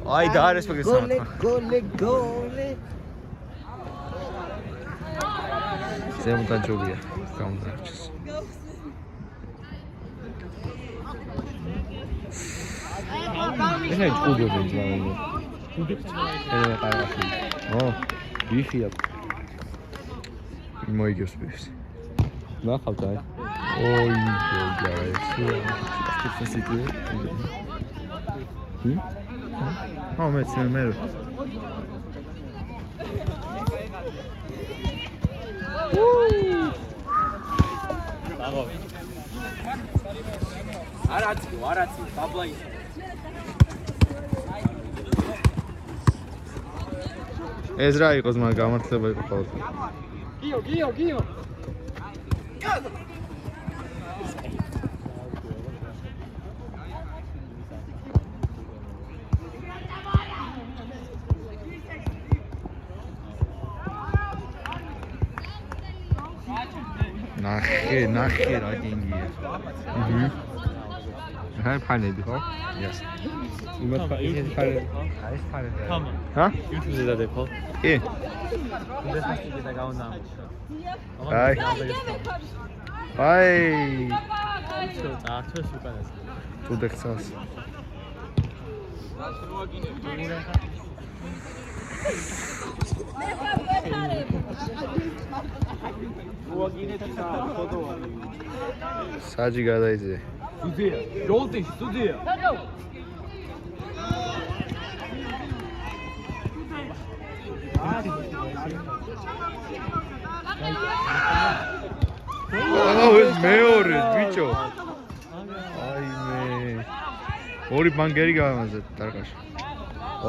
აი და არის მაგას გოლე ზემოდან ჯობია გამოდარჩეს ეს ჭუბები ძმაო ეს კარგი ო ბიფია მოიგებს ბიფს ნახავთ აი ოი ეს სიტუაცია ო მეც მე არაცი დაბლაი ეს რა იყოს მაგ გამართლება იყო ყოველთვის გიო ნახე რა დინგია ჰა ფანები ხო? yes იმათ ეს ფარები ჰა? YouTube-ზე დადექო კი ინდესტიტუტი და გავუნა აი წარჩეს უკანეს თუ დეხსას საჯი გადაიძე სუდია ჯოლტიში სუდია ეს მეორე ბიჭო აი მე ორი ბანგერი გამაზე დარგაში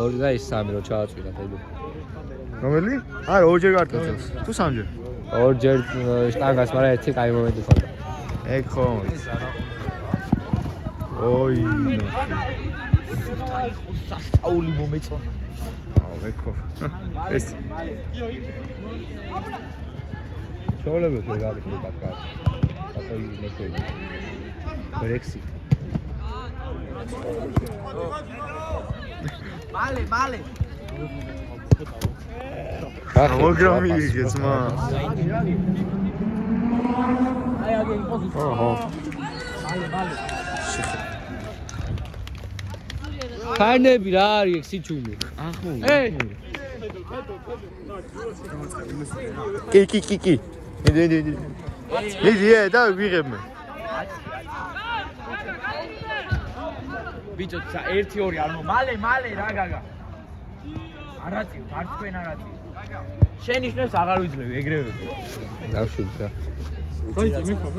ორი და ის სამი რო ჩააწვიდა თები რომელი? არა ორჯერ გარტყავს თუ სამჯერ ორჯერ შტანგას მაგრამ ერთი კაი მომენტი ხონდა ეგ ხო ოი სასწაული მომეწონა აუ ეგ ხო ეს ჩაოლები ხო გარი პაკა პაკა იმედი ბრექსიტ მალე მოგრამი იგეც მა აი აგენ პოზიცია ოჰო ფანები რა არის ეგ სიჩუმე ახო ეი კი იდი და ვიღებმე ბიჭო 1-2 არ მალე რა გაგა არაწივ მარცხენ არაწივ შენ ისნებს აღარ ვიძლევი ეგრევე დავშვიდ რა მოიწი მიქო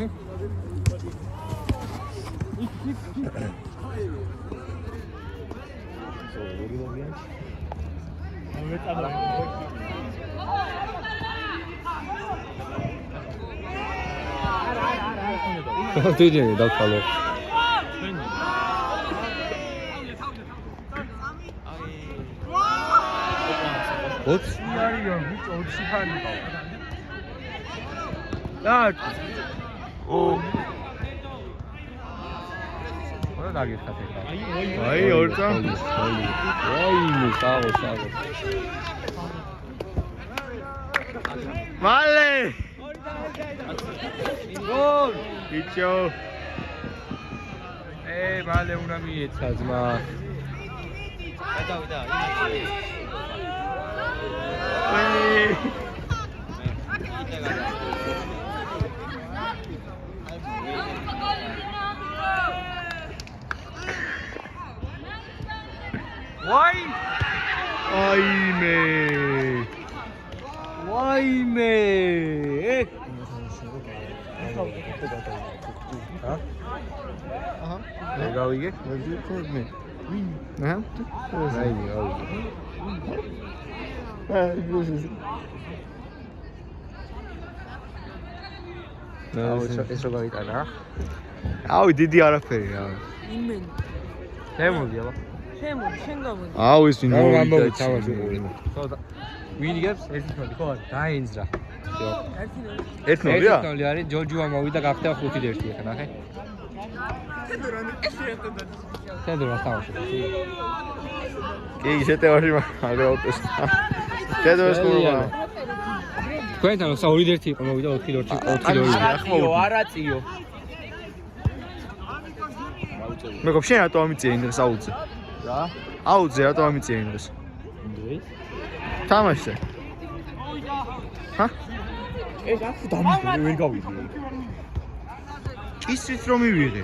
დიდი დავთვალო ოთ არიო ბიჭო 20 ხანი ყავ და ო რა დაგიხათ ეხლა აი ორ წამ აი ნუ საღო მალე გოლ ბიჭო მალე უნდა მიეცა ძმა გადავიდა ვაი ვაიმე გავიგე მე აჰა ეს რო გავიტანა აუ დიდი არაფერი რა იმენ შემოვიდა აბა შემოვიდა შენ გამოვიდა აუ ის ვინ ამბობთ ვინ იგებს 1-0 ხო დაინძრა 1-0-ია 1-0 არის ჯორჯუა მოვიდა გახდა 5-1 ეხა ნახე თედორა თამაში კი კი შეტევაში მაგრაუტეს. შეტევას ყურვა. თქვენთან 2-1 იყო მოვიდა 4-2. არაციო, არაციო. მეგობ შენ რატო ამიწია იმ დღეს აუძე? რა? აუძე რატო ამიწია იმ დღეს? დღეს? თამაშზე. ჰა? ეს აქ დამიდე ვერ გავიდი. ისიც რომ მივიღე.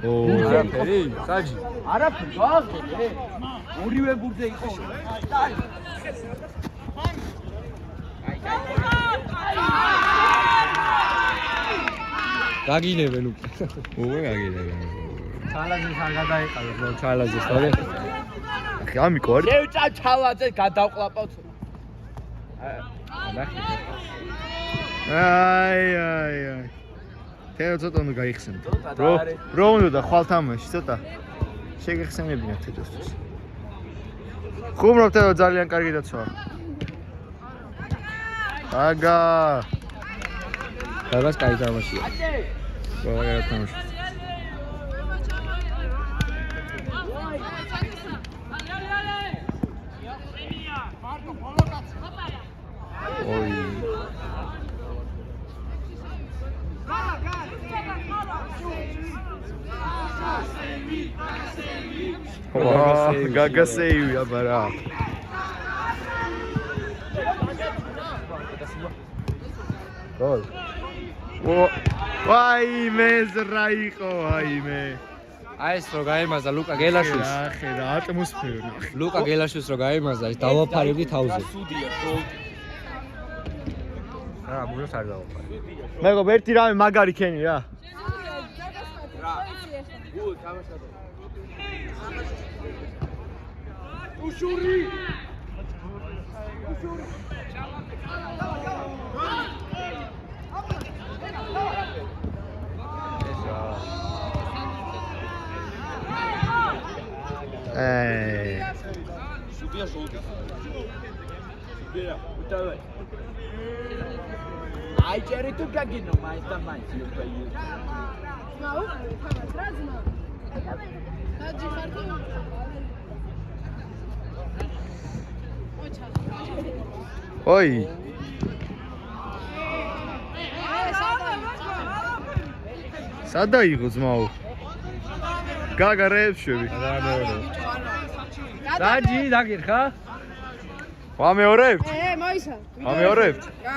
არაფერი, საჯი. არაფერი, გავაგდე. ორივე ბურთზე იყო. გაგინებენ უკვე. უე აგილებენ. ჩალაძეს არ გადაიყავეთ, ნუ ჩალაძეს, თორე. ახი ამიკო არის. შევჭა ჩალაძეს გადავყლაპავთ. აი. თეო ცოტა უნდა გაიხსენოთ. რო უნდა ხვალ თამაში ცოტა. შეგეხსენებინათ თეთრს. ხუმრობ თეო ძალიან კარგი დაცვა. აგა. დაგას კაი თამაშია. ყველა თამაში. ოი. გაგასეივი აბა რა. გოლ. ვაიმე ზრა იყო, ვაიმე. აი ეს რო გაემაზა ლუკა გელაშვილს. ახე რა ატმოსფერო. ლუკა გელაშვილს რო გაემაზა, ის დავაფარებდი თავზე. სუდია, გოლ. რა, მუროს არ დავაფარე. მეგობ ერთი რამე მაგარი ქენი რა. გულ თამაშად. უშური. Судья желтый. Судья, давай. Ай, чери tu кагино, mais também, se eu cair. Não, atrás não. Tá de fardo. ოი. სადა იყო ძმაო? გაგარებს შვები. საჯი დაგირხა? ვამეორებთ? მოისა. ვამეორებთ? გა